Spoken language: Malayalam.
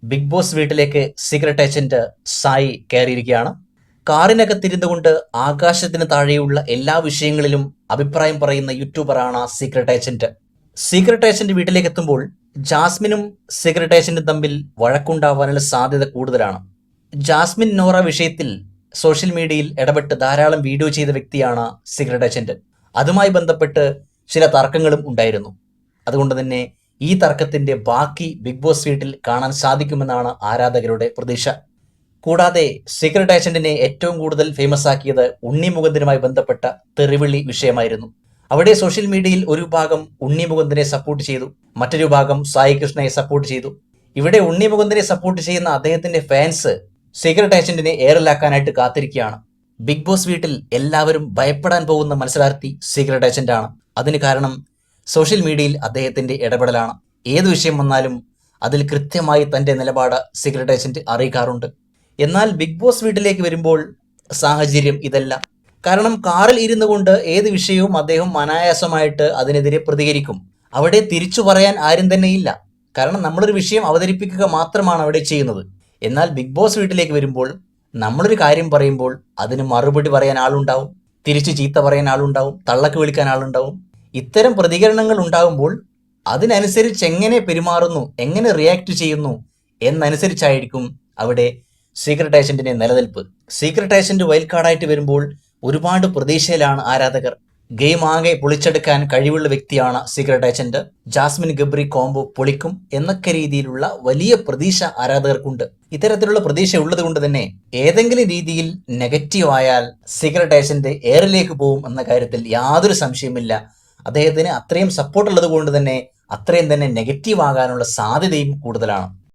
ബിഗ് ബോസ് വീട്ടിലേക്ക് സീക്രട്ട് ഏജന്റ് സായി കയറിയിരിക്കുകയാണ്. കാറിനകത്തിരുന്നു കൊണ്ട് ആകാശത്തിന് താഴെയുള്ള എല്ലാ വിഷയങ്ങളിലും അഭിപ്രായം പറയുന്ന യൂട്യൂബറാണ് സീക്രട്ട് ഏജന്റ്. സീക്രട്ട് ഏജന്റ് വീട്ടിലേക്ക് എത്തുമ്പോൾ ജാസ്മിനും സീക്രട്ട് ഏജന്റും തമ്മിൽ വഴക്കുണ്ടാവാനുള്ള സാധ്യത കൂടുതലാണ്. ജാസ്മിൻ നോറ വിഷയത്തിൽ സോഷ്യൽ മീഡിയയിൽ ഇടപെട്ട് ധാരാളം വീഡിയോ ചെയ്ത വ്യക്തിയാണ് സീക്രട്ട് ഏജന്റ്. അതുമായി ബന്ധപ്പെട്ട് ചില തർക്കങ്ങളും ഉണ്ടായിരുന്നു. അതുകൊണ്ട് തന്നെ ഈ തർക്കത്തിന്റെ ബാക്കി ബിഗ് ബോസ് വീട്ടിൽ കാണാൻ സാധിക്കുമെന്നാണ് ആരാധകരുടെ പ്രതീക്ഷ. കൂടാതെ സീക്രട്ട് ഏജന്റിനെ ഏറ്റവും കൂടുതൽ ഫേമസ് ആക്കിയത് ഉണ്ണി മുകുന്ദനുമായി ബന്ധപ്പെട്ട തെറിവിളി വിഷയമായിരുന്നു. അവിടെ സോഷ്യൽ മീഡിയയിൽ ഒരു ഭാഗം ഉണ്ണി മുകുന്ദനെ സപ്പോർട്ട് ചെയ്തു, മറ്റൊരു ഭാഗം സായി കൃഷ്ണയെ സപ്പോർട്ട് ചെയ്തു. ഇവിടെ ഉണ്ണി മുകുന്ദനെ സപ്പോർട്ട് ചെയ്യുന്ന അദ്ദേഹത്തിന്റെ ഫാൻസ് സീക്രട്ട് ഏജന്റിനെ എയറിലാക്കാനായിട്ട് കാത്തിരിക്കുകയാണ്. ബിഗ് ബോസ് വീട്ടിൽ എല്ലാവരും ഭയപ്പെടാൻ പോകുന്ന മത്സരാർത്ഥി സീക്രട്ട് ഏജന്റാണ്. അതിന് കാരണം സോഷ്യൽ മീഡിയയിൽ അദ്ദേഹത്തിന്റെ ഇടപെടലാണ്. ഏതു വിഷയം വന്നാലും അതിൽ കൃത്യമായി തന്റെ നിലപാട് സീക്രട്ട് ഏജന്റ് അറിയിക്കാറുണ്ട്. എന്നാൽ ബിഗ് ബോസ് വീട്ടിലേക്ക് വരുമ്പോൾ സാഹചര്യം ഇതല്ല. കാരണം കാറിൽ ഇരുന്നു കൊണ്ട് ഏത് വിഷയവും അദ്ദേഹം അനായാസമായിട്ട് അതിനെതിരെ പ്രതികരിക്കും. അവിടെ തിരിച്ചു പറയാൻ ആരും തന്നെ ഇല്ല. കാരണം നമ്മളൊരു വിഷയം അവതരിപ്പിക്കുക മാത്രമാണ് അവിടെ ചെയ്യുന്നത്. എന്നാൽ ബിഗ് ബോസ് വീട്ടിലേക്ക് വരുമ്പോൾ നമ്മളൊരു കാര്യം പറയുമ്പോൾ അതിന് മറുപടി പറയാൻ ആളുണ്ടാവും, തിരിച്ചു ചീത്ത പറയാൻ ആളുണ്ടാവും, തള്ളക്ക് വിളിക്കാൻ ആളുണ്ടാവും. ഇത്തരം പ്രതികരണങ്ങൾ ഉണ്ടാകുമ്പോൾ അതിനനുസരിച്ച് എങ്ങനെ പെരുമാറുന്നു, എങ്ങനെ റിയാക്ട് ചെയ്യുന്നു എന്നനുസരിച്ചായിരിക്കും അവിടെ സീക്രട്ട് ഏജന്റിന്റെ നിലനിൽപ്പ്. സീക്രട്ട് ഏജന്റ് വൈൽഡ് കാർഡായിട്ട് വരുമ്പോൾ ഒരുപാട് പ്രതീക്ഷയിലാണ് ആരാധകർ. ഗെയിം ആകെ പൊളിച്ചെടുക്കാൻ കഴിവുള്ള വ്യക്തിയാണ് secret agent. Jasmine Gabri combo പൊളിക്കും എന്നൊക്കെ രീതിയിലുള്ള വലിയ പ്രതീക്ഷ ആരാധകർക്കുണ്ട്. ഇത്തരത്തിലുള്ള പ്രതീക്ഷ ഉള്ളത് കൊണ്ട് തന്നെ ഏതെങ്കിലും രീതിയിൽ നെഗറ്റീവ് ആയാൽ സീക്രട്ട് ഏജന്റ് എയറിലേക്ക് പോകും എന്ന കാര്യത്തിൽ യാതൊരു സംശയമില്ല. അദ്ദേഹത്തിന് അത്രയും സപ്പോർട്ട് ഉള്ളത് കൊണ്ട് തന്നെ അത്രയും തന്നെ നെഗറ്റീവ് ആകാനുള്ള സാധ്യതയും കൂടുതലാണ്.